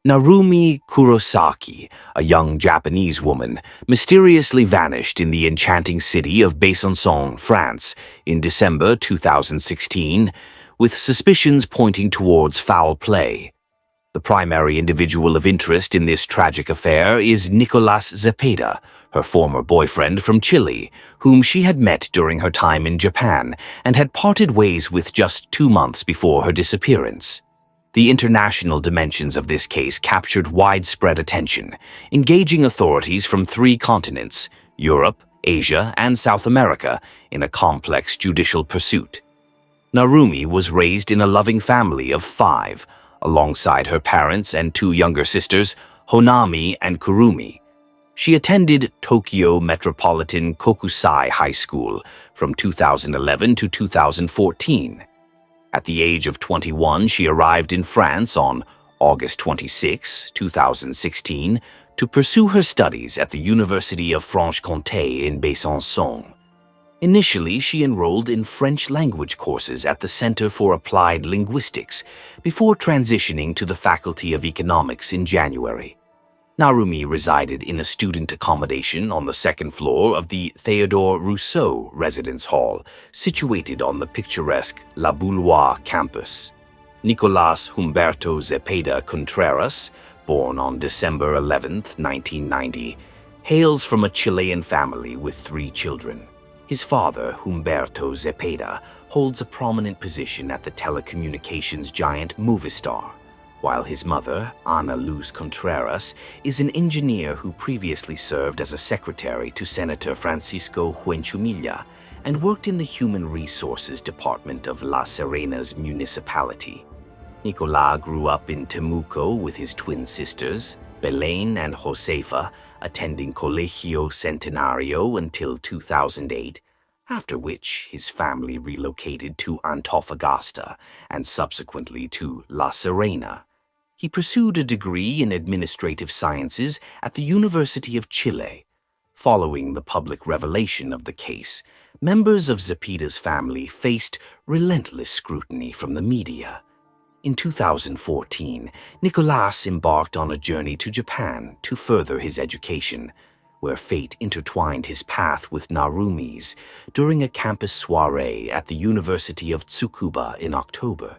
Narumi Kurosaki, a young Japanese woman, mysteriously vanished in the enchanting city of Besançon, France, in December 2016, with suspicions pointing towards foul play. The primary individual of interest in this tragic affair is Nicolas Zepeda, her former boyfriend from Chile, whom she had met during her time in Japan and had parted ways with just 2 months before her disappearance. The international dimensions of this case captured widespread attention, engaging authorities from 3 continents, Europe, Asia, and South America, in a complex judicial pursuit. Narumi was raised in a loving family of 5, alongside her parents and 2 younger sisters, Honami and Kurumi. She attended Tokyo Metropolitan Kokusai High School from 2011 to 2014. At the age of 21, she arrived in France on August 26, 2016, to pursue her studies at the University of Franche-Comté in Besançon. Initially, she enrolled in French language courses at the Center for Applied Linguistics before transitioning to the Faculty of Economics in January. Narumi resided in a student accommodation on the 2nd floor of the Théodore Rousseau Residence Hall, situated on the picturesque La Boulogne campus. Nicolas Humberto Zepeda Contreras, born on December 11, 1990, hails from a Chilean family with 3 children. His father, Humberto Zepeda, holds a prominent position at the telecommunications giant Movistar, while his mother, Ana Luz Contreras, is an engineer who previously served as a secretary to Senator Francisco Huenchumilla and worked in the Human Resources Department of La Serena's municipality. Nicolás grew up in Temuco with his twin sisters, Belén and Josefa, attending Colegio Centenario until 2008, after which his family relocated to Antofagasta and subsequently to La Serena. He pursued a degree in administrative sciences at the University of Chile. Following the public revelation of the case, members of Zepeda's family faced relentless scrutiny from the media. In 2014, Nicolas embarked on a journey to Japan to further his education, where fate intertwined his path with Narumi's during a campus soiree at the University of Tsukuba in October.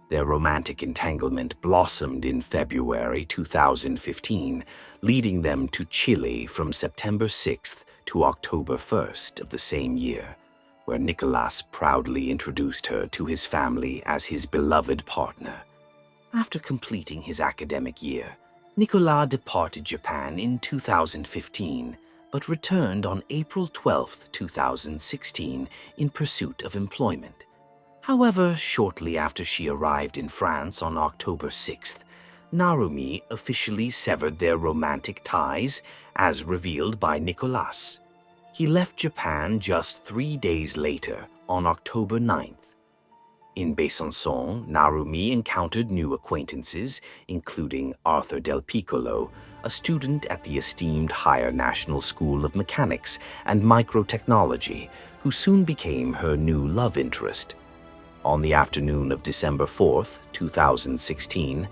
Their romantic entanglement blossomed in February 2015, leading them to Chile from September 6th to October 1st of the same year, where Nicolas proudly introduced her to his family as his beloved partner. After completing his academic year, Nicolas departed Japan in 2015, but returned on April 12, 2016, in pursuit of employment. However, shortly after she arrived in France on October 6th, Narumi officially severed their romantic ties, as revealed by Nicolas. He left Japan just 3 days later, on October 9th. In Besançon, Narumi encountered new acquaintances, including Arthur Del Piccolo, a student at the esteemed Higher National School of Mechanics and Microtechnology, who soon became her new love interest. On the afternoon of December 4th, 2016,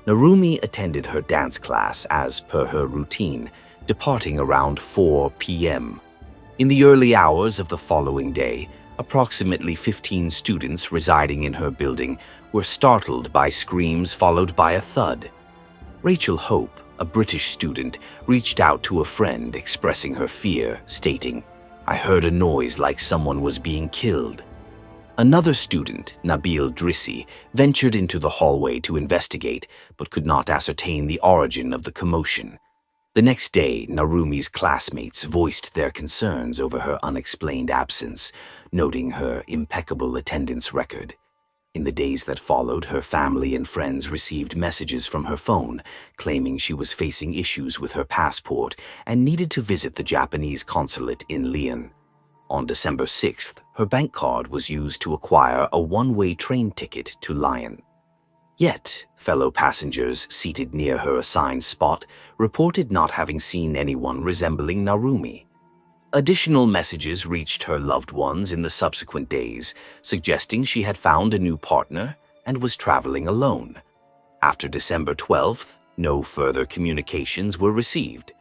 Narumi attended her dance class as per her routine, departing around 4 p.m. In the early hours of the following day, approximately 15 students residing in her building were startled by screams followed by a thud. Rachel Hope, a British student, reached out to a friend expressing her fear, stating, "I heard a noise like someone was being killed." Another student, Nabil Drissi, ventured into the hallway to investigate, but could not ascertain the origin of the commotion. The next day, Narumi's classmates voiced their concerns over her unexplained absence, noting her impeccable attendance record. In the days that followed, her family and friends received messages from her phone, claiming she was facing issues with her passport and needed to visit the Japanese consulate in Lyon. On December 6th, her bank card was used to acquire a one-way train ticket to Lyon. Yet, fellow passengers seated near her assigned spot reported not having seen anyone resembling Narumi. Additional messages reached her loved ones in the subsequent days, suggesting she had found a new partner and was traveling alone. After December 12th, No further communications were received.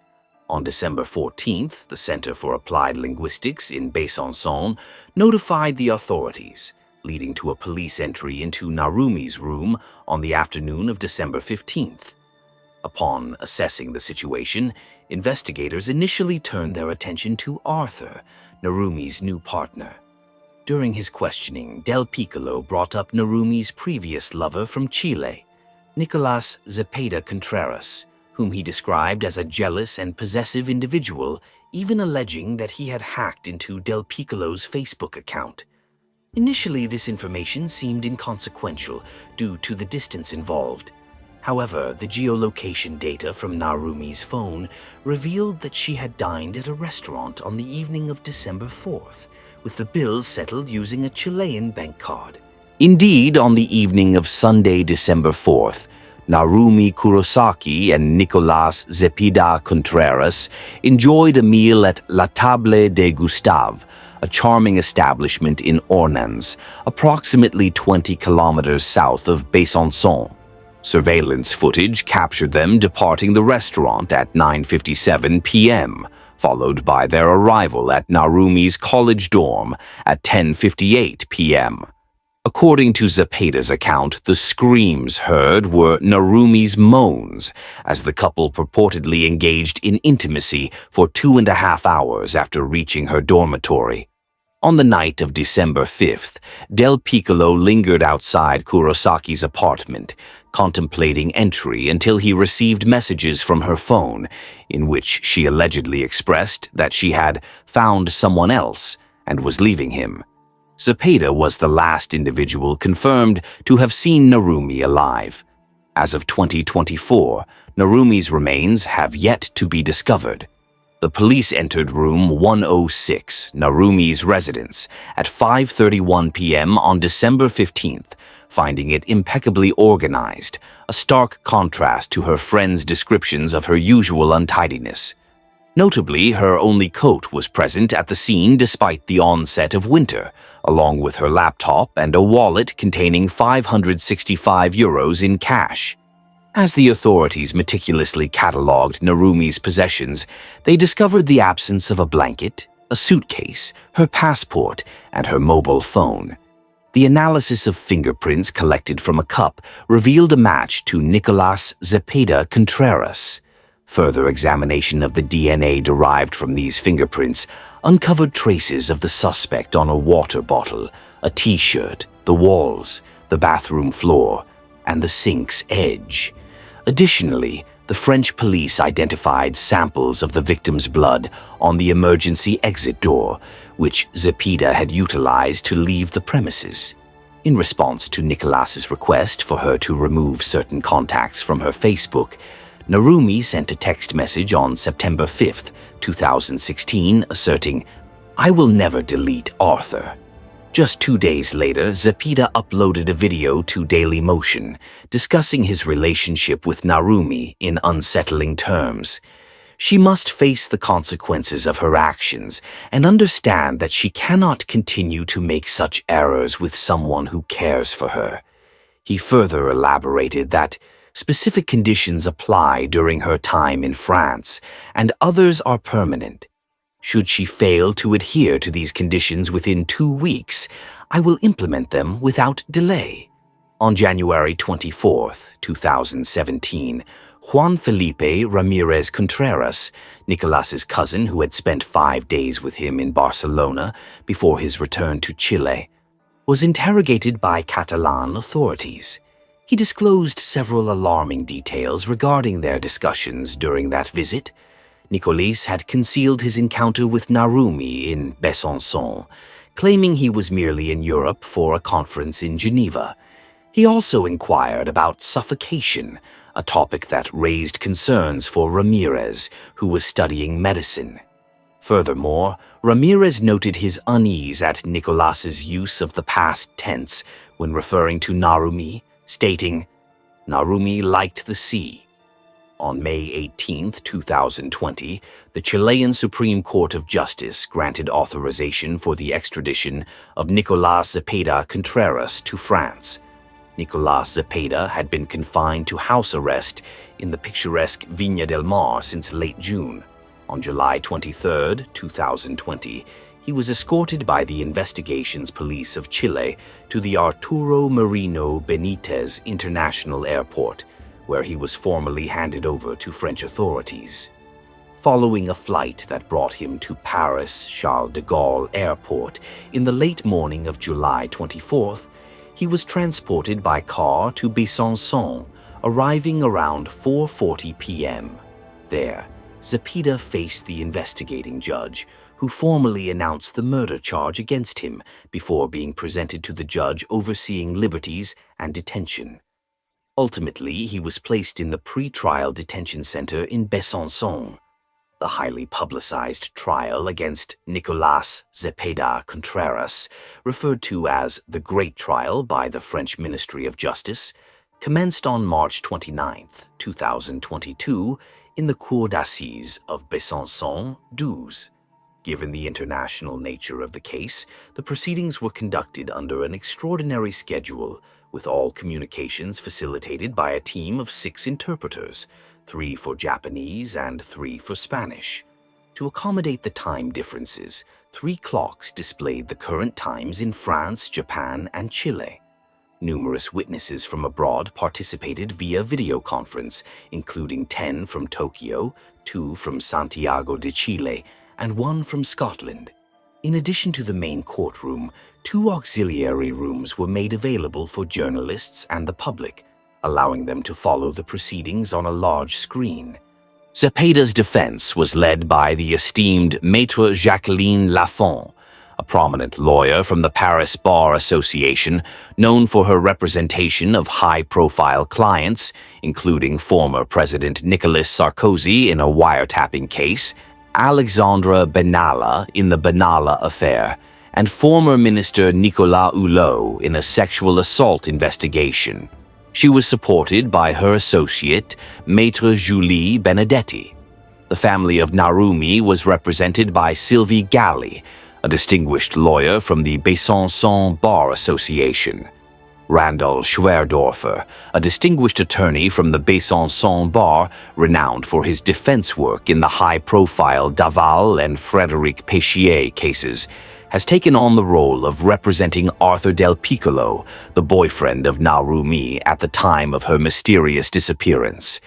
On December 14th, the Center for Applied Linguistics in Besançon notified the authorities, leading to a police entry into Narumi's room on the afternoon of December 15th. Upon assessing the situation, investigators initially turned their attention to Arthur, Narumi's new partner. During his questioning, Del Piccolo brought up Narumi's previous lover from Chile, Nicolas Zepeda Contreras, whom he described as a jealous and possessive individual, even alleging that he had hacked into Del Piccolo's Facebook account. Initially, this information seemed inconsequential due to the distance involved. However, the geolocation data from Narumi's phone revealed that she had dined at a restaurant on the evening of December 4th, with the bills settled using a Chilean bank card. Indeed, on the evening of Sunday, December 4th, Narumi Kurosaki and Nicolas Zepeda Contreras enjoyed a meal at La Table de Gustave, a charming establishment in Ornans, approximately 20 kilometers south of Besançon. Surveillance footage captured them departing the restaurant at 9:57 p.m., followed by their arrival at Narumi's college dorm at 10:58 p.m. According to Zepeda's account, the screams heard were Narumi's moans, as the couple purportedly engaged in intimacy for 2.5 hours after reaching her dormitory. On the night of December 5th, Del Piccolo lingered outside Kurosaki's apartment, contemplating entry until he received messages from her phone, in which she allegedly expressed that she had found someone else and was leaving him. Zepeda was the last individual confirmed to have seen Narumi alive. As of 2024, Narumi's remains have yet to be discovered. The police entered room 106, Narumi's residence, at 5:31 p.m. on December 15th, finding it impeccably organized, a stark contrast to her friends' descriptions of her usual untidiness. Notably, her only coat was present at the scene despite the onset of winter, along with her laptop and a wallet containing €565 in cash. As the authorities meticulously catalogued Narumi's possessions, they discovered the absence of a blanket, a suitcase, her passport, and her mobile phone. The analysis of fingerprints collected from a cup revealed a match to Nicolas Zepeda Contreras. Further examination of the DNA derived from these fingerprints uncovered traces of the suspect on a water bottle, a t-shirt, the walls, the bathroom floor, and the sink's edge. Additionally, the French police identified samples of the victim's blood on the emergency exit door, which Zepeda had utilized to leave the premises. In response to Nicolas's request for her to remove certain contacts from her Facebook, Narumi sent a text message on September 5th, 2016, asserting, "I will never delete Arthur." Just 2 days later, Zepeda uploaded a video to Dailymotion discussing his relationship with Narumi in unsettling terms. She must face the consequences of her actions and understand that she cannot continue to make such errors with someone who cares for her. He further elaborated that specific conditions apply during her time in France, and others are permanent. Should she fail to adhere to these conditions within 2 weeks, I will implement them without delay. On January 24th, 2017, Juan Felipe Ramirez Contreras, Nicolas's cousin who had spent 5 days with him in Barcelona before his return to Chile, was interrogated by Catalan authorities. He disclosed several alarming details regarding their discussions during that visit. Nicolas had concealed his encounter with Narumi in Besançon, claiming he was merely in Europe for a conference in Geneva. He also inquired about suffocation, a topic that raised concerns for Ramirez, who was studying medicine. Furthermore, Ramirez noted his unease at Nicolas's use of the past tense when referring to Narumi, stating, "Narumi liked the sea." On May 18, 2020, the Chilean Supreme Court of Justice granted authorization for the extradition of Nicolas Zepeda Contreras to France. Nicolas Zepeda had been confined to house arrest in the picturesque Viña del Mar since late June. On July 23, 2020, he was escorted by the Investigations Police of Chile to the Arturo Merino Benitez International Airport, where he was formally handed over to French authorities. Following a flight that brought him to Paris Charles de Gaulle Airport in the late morning of July 24th, he was transported by car to Besançon, arriving around 4:40 p.m. There, Zepeda faced the investigating judge, who formally announced the murder charge against him before being presented to the judge overseeing liberties and detention. Ultimately, he was placed in the pre-trial detention center in Besançon. The highly publicized trial against Nicolas Zepeda Contreras, referred to as the Great Trial by the French Ministry of Justice, commenced on March 29, 2022, in the Cour d'Assises of Besançon, 12. Given the international nature of the case, the proceedings were conducted under an extraordinary schedule, with all communications facilitated by a team of 6 interpreters, 3 for Japanese and 3 for Spanish. To accommodate the time differences, 3 clocks displayed the current times in France, Japan, and Chile. Numerous witnesses from abroad participated via video conference, including 10 from Tokyo, 2 from Santiago de Chile, and 1 from Scotland. In addition to the main courtroom, 2 auxiliary rooms were made available for journalists and the public, allowing them to follow the proceedings on a large screen. Zepeda's defense was led by the esteemed Maître Jacqueline Lafont, a prominent lawyer from the Paris Bar Association known for her representation of high-profile clients, including former President Nicolas Sarkozy in a wiretapping case, Alexandra Benalla in the Benalla affair, and former Minister Nicolas Hulot in a sexual assault investigation. She was supported by her associate, Maître Julie Benedetti. The family of Narumi was represented by Sylvie Galli, a distinguished lawyer from the Besançon Bar Association. Randall Schwerdorfer, a distinguished attorney from the Besançon Bar, renowned for his defense work in the high-profile Daval and Frédéric Péchier cases, has taken on the role of representing Arthur Del Piccolo, the boyfriend of Narumi at the time of her mysterious disappearance.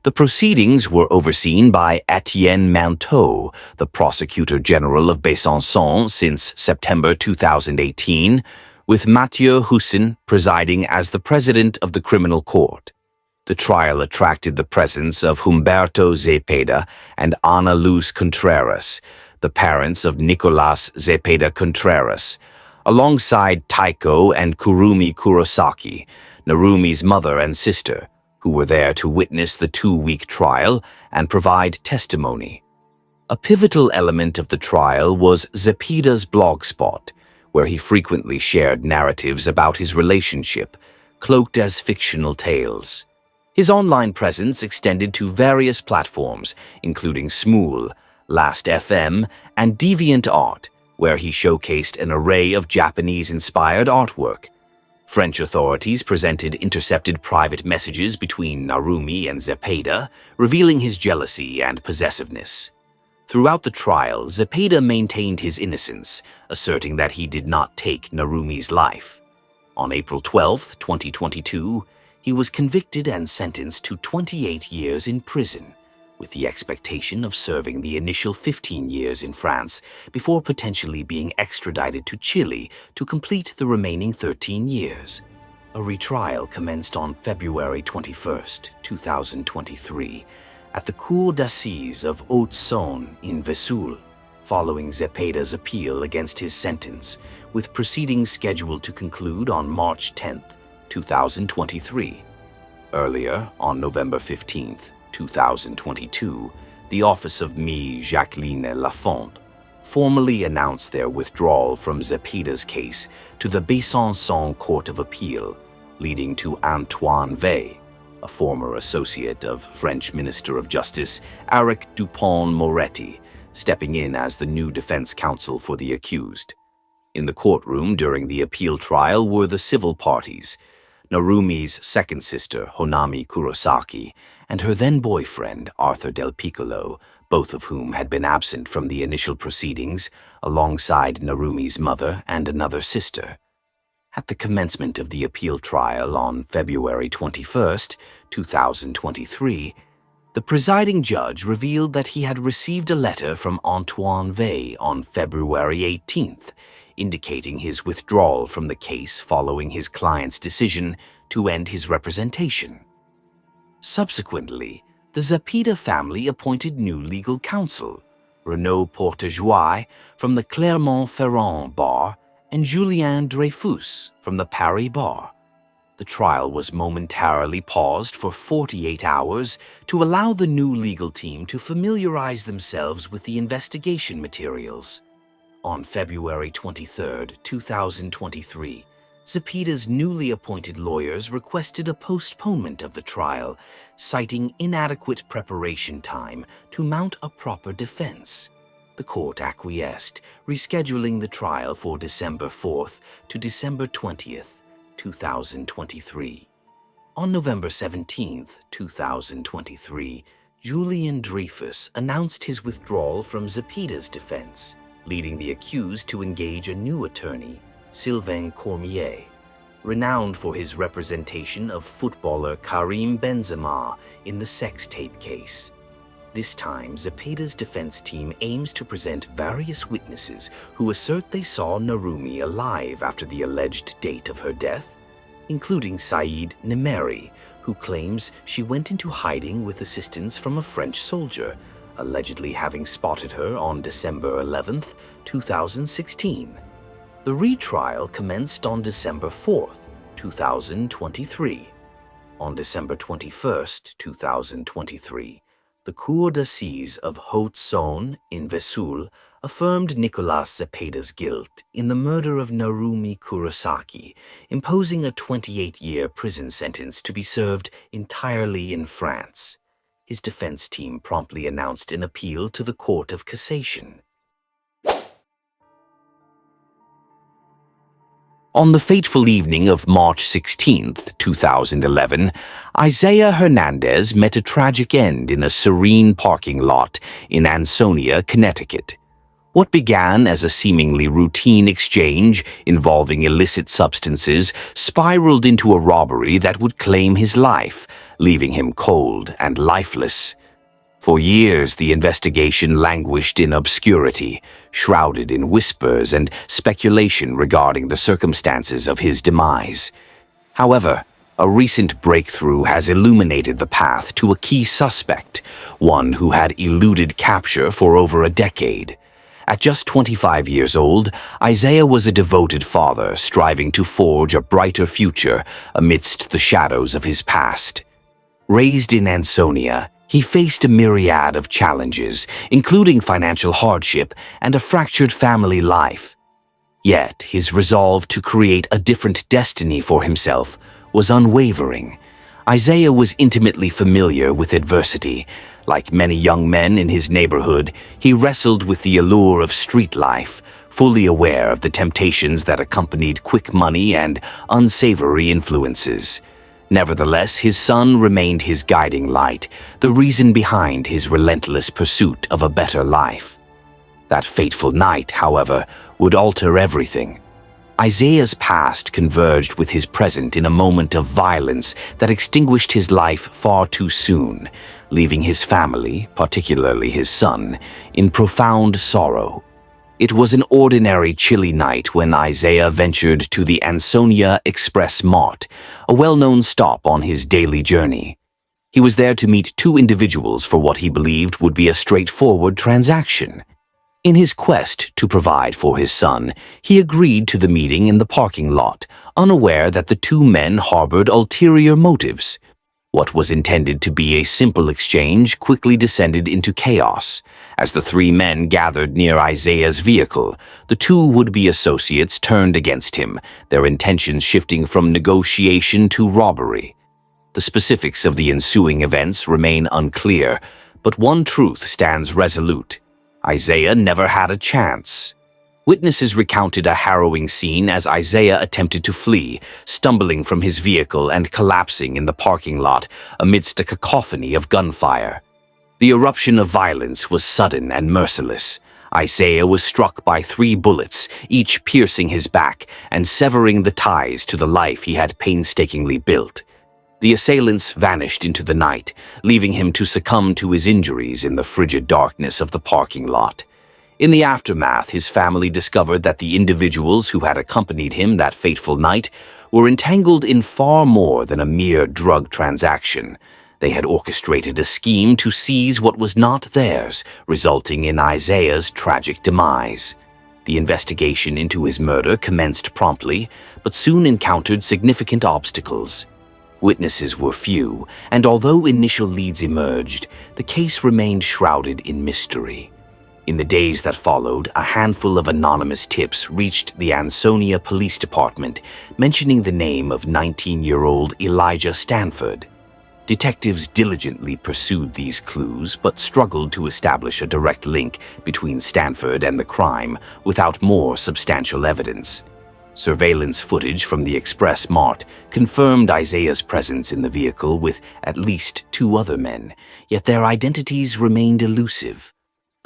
The proceedings were overseen by Etienne Manteau, the Prosecutor General of Besançon since September 2018, with Mathieu Hussin presiding as the president of the criminal court. The trial attracted the presence of Humberto Zepeda and Ana Luz Contreras, the parents of Nicolas Zepeda Contreras, alongside Taiko and Narumi Kurosaki, Narumi's mother and sister, who were there to witness the 2-week trial and provide testimony. A pivotal element of the trial was Zepeda's blogspot, where he frequently shared narratives about his relationship, cloaked as fictional tales. His online presence extended to various platforms, including Smool, Last.fm, and DeviantArt, where he showcased an array of Japanese-inspired artwork. French authorities presented intercepted private messages between Narumi and Zepeda, revealing his jealousy and possessiveness. Throughout the trial, Zepeda maintained his innocence, asserting that he did not take Narumi's life. On April 12, 2022, he was convicted and sentenced to 28 years in prison, with the expectation of serving the initial 15 years in France before potentially being extradited to Chile to complete the remaining 13 years. A retrial commenced on February 21, 2023, at the Cour d'Assises of Haute-Saône in Vesoul, following Zepeda's appeal against his sentence, with proceedings scheduled to conclude on March 10, 2023. Earlier, on November 15, 2022, the office of Me Jacqueline Lafont formally announced their withdrawal from Zepeda's case to the Besançon Court of Appeal, leading to Antoine Weil, a former associate of French Minister of Justice Eric Dupond-Moretti, stepping in as the new defense counsel for the accused. In the courtroom during the appeal trial were the civil parties. Narumi's second sister, Honami Kurosaki, and her then-boyfriend, Arthur Del Piccolo, both of whom had been absent from the initial proceedings, alongside Narumi's mother and another sister. At the commencement of the appeal trial on February 21st, 2023, the presiding judge revealed that he had received a letter from Antoine Vey on February 18th, indicating his withdrawal from the case following his client's decision to end his representation. Subsequently, the Zepeda family appointed new legal counsel, Renaud Portejoie from the Clermont-Ferrand bar and Julien Dreyfus from the Paris bar. The trial was momentarily paused for 48 hours to allow the new legal team to familiarize themselves with the investigation materials. On February 23, 2023, Zepeda's newly appointed lawyers requested a postponement of the trial, citing inadequate preparation time to mount a proper defense. The court acquiesced, rescheduling the trial for December 4th to December 20th, 2023. On November 17, 2023, Julien Dreyfus announced his withdrawal from Zepeda's defense, leading the accused to engage a new attorney, Sylvain Cormier, renowned for his representation of footballer Karim Benzema in the sex tape case. This time, Zepeda's defense team aims to present various witnesses who assert they saw Narumi alive after the alleged date of her death, including Saïd Nemeri, who claims she went into hiding with assistance from a French soldier, allegedly having spotted her on December 11, 2016. The retrial commenced on December 4, 2023. On December 21, 2023, the Cour d'assises of Haute-Saône in Vesoul affirmed Nicolas Zepeda's guilt in the murder of Narumi Kurosaki, imposing a 28-year prison sentence to be served entirely in France. His defense team promptly announced an appeal to the Court of Cassation. On the fateful evening of March 16, 2011, Isaiah Hernandez met a tragic end in a serene parking lot in Ansonia, Connecticut. What began as a seemingly routine exchange involving illicit substances spiraled into a robbery that would claim his life, leaving him cold and lifeless. For years, the investigation languished in obscurity, shrouded in whispers and speculation regarding the circumstances of his demise. However, a recent breakthrough has illuminated the path to a key suspect, one who had eluded capture for over a decade. At just 25 years old, Isaiah was a devoted father striving to forge a brighter future amidst the shadows of his past. Raised in Ansonia, he faced a myriad of challenges, including financial hardship and a fractured family life. Yet his resolve to create a different destiny for himself was unwavering. Isaiah was intimately familiar with adversity. Like many young men in his neighborhood, he wrestled with the allure of street life, fully aware of the temptations that accompanied quick money and unsavory influences. Nevertheless, his son remained his guiding light, the reason behind his relentless pursuit of a better life. That fateful night, however, would alter everything. Isaiah's past converged with his present in a moment of violence that extinguished his life far too soon, leaving his family, particularly his son, in profound sorrow. It was an ordinary chilly night when Isaiah ventured to the Ansonia Express Mart, a well-known stop on his daily journey. He was there to meet two individuals for what he believed would be a straightforward transaction. In his quest to provide for his son, he agreed to the meeting in the parking lot, unaware that the two men harbored ulterior motives. What was intended to be a simple exchange quickly descended into chaos. As the three men gathered near Isaiah's vehicle, the two would-be associates turned against him, their intentions shifting from negotiation to robbery. The specifics of the ensuing events remain unclear, but one truth stands resolute: Isaiah never had a chance. Witnesses recounted a harrowing scene as Isaiah attempted to flee, stumbling from his vehicle and collapsing in the parking lot amidst a cacophony of gunfire. The eruption of violence was sudden and merciless. Isaiah was struck by 3 bullets, each piercing his back and severing the ties to the life he had painstakingly built. The assailants vanished into the night, leaving him to succumb to his injuries in the frigid darkness of the parking lot. In the aftermath, his family discovered that the individuals who had accompanied him that fateful night were entangled in far more than a mere drug transaction. They had orchestrated a scheme to seize what was not theirs, resulting in Isaiah's tragic demise. The investigation into his murder commenced promptly, but soon encountered significant obstacles. Witnesses were few, and although initial leads emerged, the case remained shrouded in mystery. In the days that followed, a handful of anonymous tips reached the Ansonia Police Department, mentioning the name of 19-year-old Elijah Stanford. Detectives diligently pursued these clues, but struggled to establish a direct link between Stanford and the crime without more substantial evidence. Surveillance footage from the Express Mart confirmed Isaiah's presence in the vehicle with at least 2 other men, yet their identities remained elusive.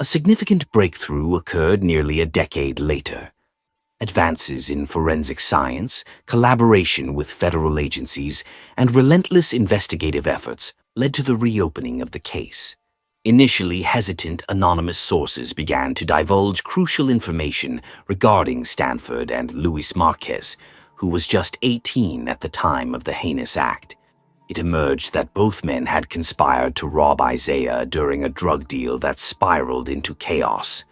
A significant breakthrough occurred nearly a decade later. Advances in forensic science, collaboration with federal agencies, and relentless investigative efforts led to the reopening of the case. Initially hesitant anonymous sources began to divulge crucial information regarding Stanford and Luis Marquez, who was just 18 at the time of the heinous act. It emerged that both men had conspired to rob Isaiah during a drug deal that spiraled into chaos.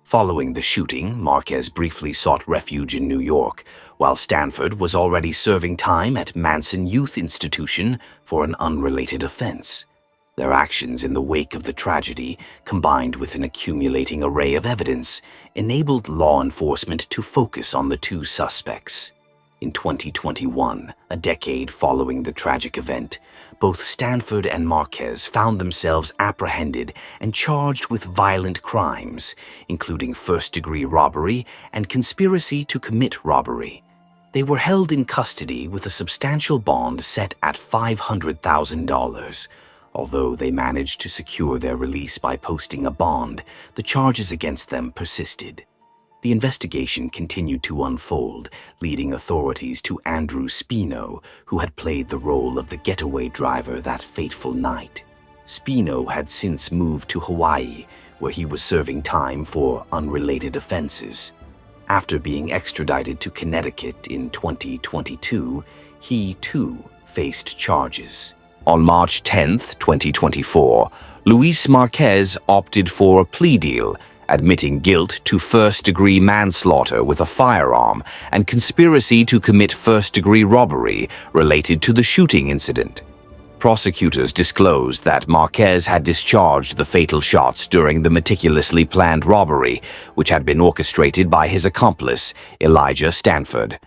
Following the shooting, Marquez briefly sought refuge in New York, while Stanford was already serving time at Manson Youth Institution for an unrelated offense. Their actions in the wake of the tragedy, combined with an accumulating array of evidence, enabled law enforcement to focus on the 2 suspects. In 2021, a decade following the tragic event, both Stanford and Marquez found themselves apprehended and charged with violent crimes, including first-degree robbery and conspiracy to commit robbery. They were held in custody with a substantial bond set at $500,000. Although they managed to secure their release by posting a bond, the charges against them persisted. The investigation continued to unfold, leading authorities to Andrew Spino, who had played the role of the getaway driver that fateful night. Spino had since moved to Hawaii, where he was serving time for unrelated offenses. After being extradited to Connecticut in 2022, he too faced charges. On March 10, 2024, Luis Marquez opted for a plea deal, admitting guilt to first-degree manslaughter with a firearm and conspiracy to commit first-degree robbery related to the shooting incident. Prosecutors disclosed that Marquez had discharged the fatal shots during the meticulously planned robbery, which had been orchestrated by his accomplice, Elijah Stanford.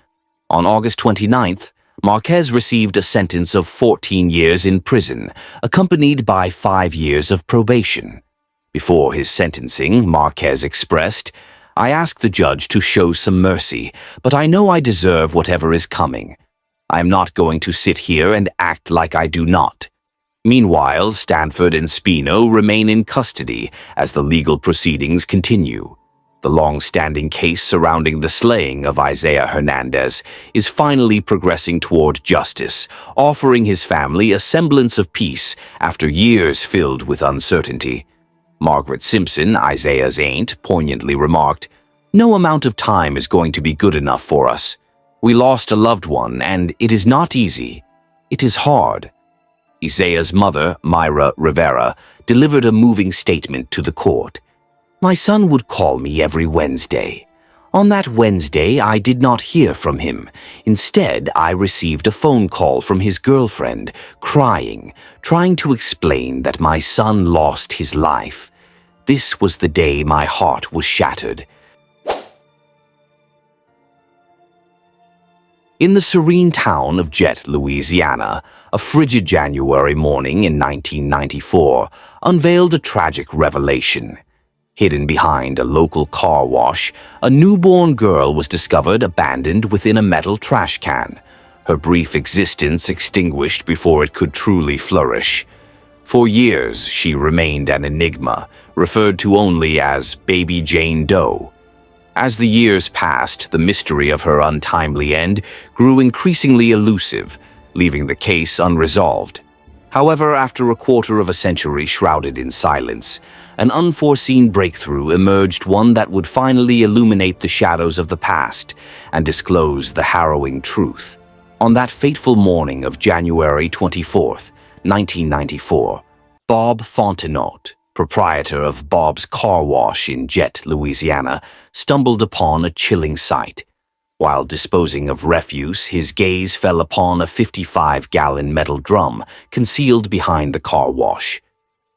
On August 29th, Marquez received a sentence of 14 years in prison, accompanied by 5 years of probation. Before his sentencing, Marquez expressed, "I ask the judge to show some mercy, but I know I deserve whatever is coming. I am not going to sit here and act like I do not." Meanwhile, Stanford and Spino remain in custody as the legal proceedings continue. The long-standing case surrounding the slaying of Isaiah Hernandez is finally progressing toward justice, offering his family a semblance of peace after years filled with uncertainty. Margaret Simpson, Isaiah's aunt, poignantly remarked, "No amount of time is going to be good enough for us. We lost a loved one, and it is not easy. It is hard." Isaiah's mother, Myra Rivera, delivered a moving statement to the court. "My son would call me every Wednesday. On that Wednesday, I did not hear from him. Instead, I received a phone call from his girlfriend, crying, trying to explain that my son lost his life. This was the day my heart was shattered." In the serene town of Jet, Louisiana, a frigid January morning in 1994 unveiled a tragic revelation. Hidden behind a local car wash, a newborn girl was discovered abandoned within a metal trash can, her brief existence extinguished before it could truly flourish. For years, she remained an enigma, referred to only as Baby Jane Doe. As the years passed, the mystery of her untimely end grew increasingly elusive, leaving the case unresolved. However, after a quarter of a century shrouded in silence, an unforeseen breakthrough emerged, one that would finally illuminate the shadows of the past and disclose the harrowing truth. On that fateful morning of January 24th, 1994, Bob Fontenot, proprietor of Bob's Car Wash in Jet, Louisiana, stumbled upon a chilling sight. While disposing of refuse, his gaze fell upon a 55-gallon metal drum concealed behind the car wash.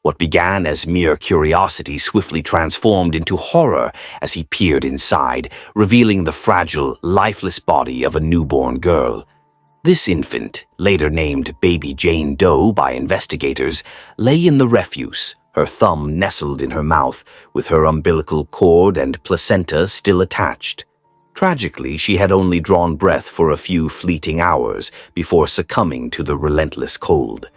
What began as mere curiosity swiftly transformed into horror as he peered inside, revealing the fragile, lifeless body of a newborn girl. This infant, later named Baby Jane Doe by investigators, lay in the refuse, her thumb nestled in her mouth, with her umbilical cord and placenta still attached. Tragically, she had only drawn breath for a few fleeting hours before succumbing to the relentless cold.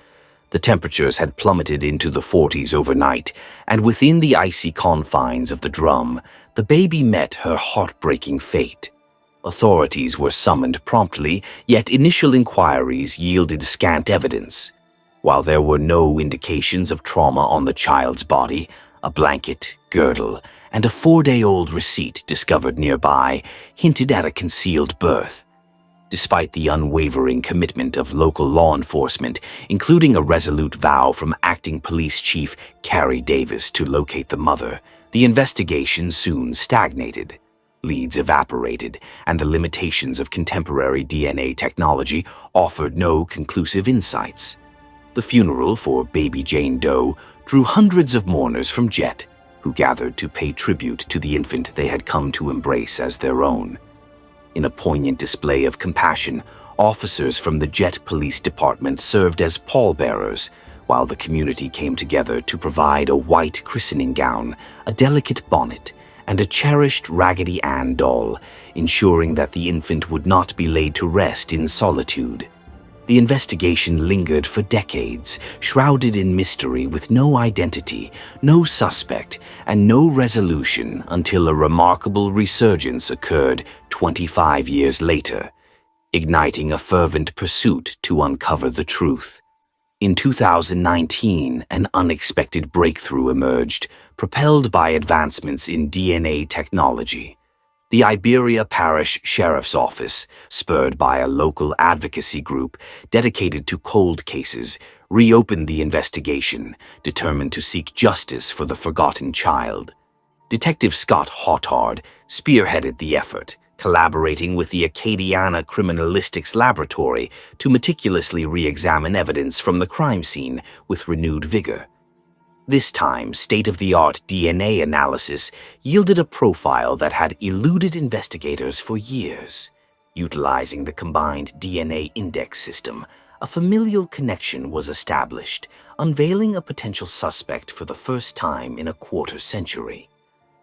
The temperatures had plummeted into the 40s overnight, and within the icy confines of the drum, the baby met her heartbreaking fate. Authorities were summoned promptly, yet initial inquiries yielded scant evidence. While there were no indications of trauma on the child's body, a blanket, girdle, and a 4-day-old receipt discovered nearby hinted at a concealed birth. Despite the unwavering commitment of local law enforcement, including a resolute vow from Acting Police Chief Carrie Davis to locate the mother, the investigation soon stagnated. Leads evaporated, and the limitations of contemporary DNA technology offered no conclusive insights. The funeral for Baby Jane Doe drew hundreds of mourners from Jet, who gathered to pay tribute to the infant they had come to embrace as their own. In a poignant display of compassion, officers from the Jet Police Department served as pallbearers, while the community came together to provide a white christening gown, a delicate bonnet, and a cherished Raggedy Ann doll, ensuring that the infant would not be laid to rest in solitude. The investigation lingered for decades, shrouded in mystery with no identity, no suspect, and no resolution until a remarkable resurgence occurred 25 years later, igniting a fervent pursuit to uncover the truth. In 2019, an unexpected breakthrough emerged, propelled by advancements in DNA technology. The Iberia Parish Sheriff's Office, spurred by a local advocacy group dedicated to cold cases, reopened the investigation, determined to seek justice for the forgotten child. Detective Scott Hawtard spearheaded the effort, collaborating with the Acadiana Criminalistics Laboratory to meticulously re-examine evidence from the crime scene with renewed vigor. This time, state-of-the-art DNA analysis yielded a profile that had eluded investigators for years. Utilizing the combined DNA index system, a familial connection was established, unveiling a potential suspect for the first time in a quarter-century.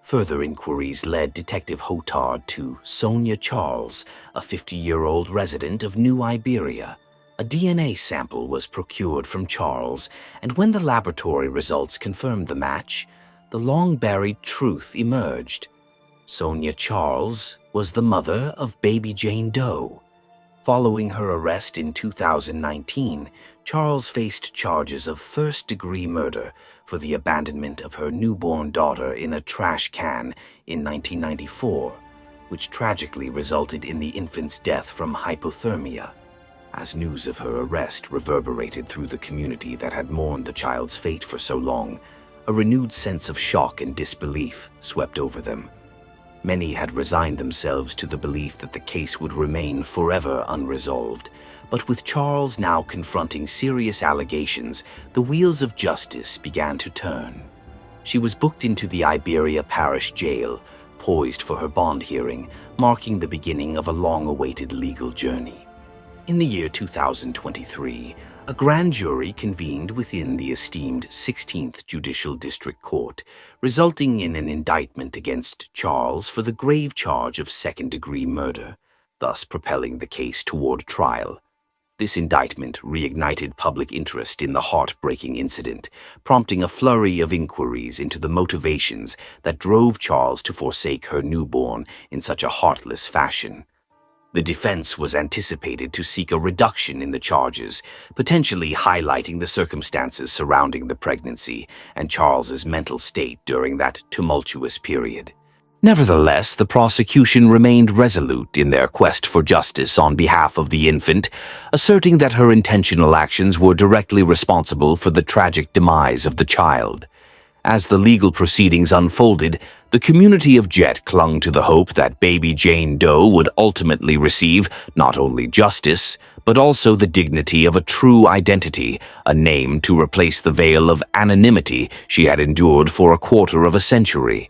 Further inquiries led Detective Hotard to Sonia Charles, a 50-year-old resident of New Iberia. A DNA sample was procured from Charles, and when the laboratory results confirmed the match, the long-buried truth emerged. Sonia Charles was the mother of Baby Jane Doe. Following her arrest in 2019, Charles faced charges of first-degree murder for the abandonment of her newborn daughter in a trash can in 1994, which tragically resulted in the infant's death from hypothermia. As news of her arrest reverberated through the community that had mourned the child's fate for so long, a renewed sense of shock and disbelief swept over them. Many had resigned themselves to the belief that the case would remain forever unresolved, but with Charles now confronting serious allegations, the wheels of justice began to turn. She was booked into the Iberia Parish Jail, poised for her bond hearing, marking the beginning of a long-awaited legal journey. In the year 2023, a grand jury convened within the esteemed 16th Judicial District Court, resulting in an indictment against Charles for the grave charge of second-degree murder, thus propelling the case toward trial. This indictment reignited public interest in the heartbreaking incident, prompting a flurry of inquiries into the motivations that drove Charles to forsake her newborn in such a heartless fashion. The defense was anticipated to seek a reduction in the charges, potentially highlighting the circumstances surrounding the pregnancy and Charles's mental state during that tumultuous period. Nevertheless, the prosecution remained resolute in their quest for justice on behalf of the infant, asserting that her intentional actions were directly responsible for the tragic demise of the child. As the legal proceedings unfolded, the community of Jet clung to the hope that baby Jane Doe would ultimately receive not only justice, but also the dignity of a true identity, a name to replace the veil of anonymity she had endured for a quarter of a century.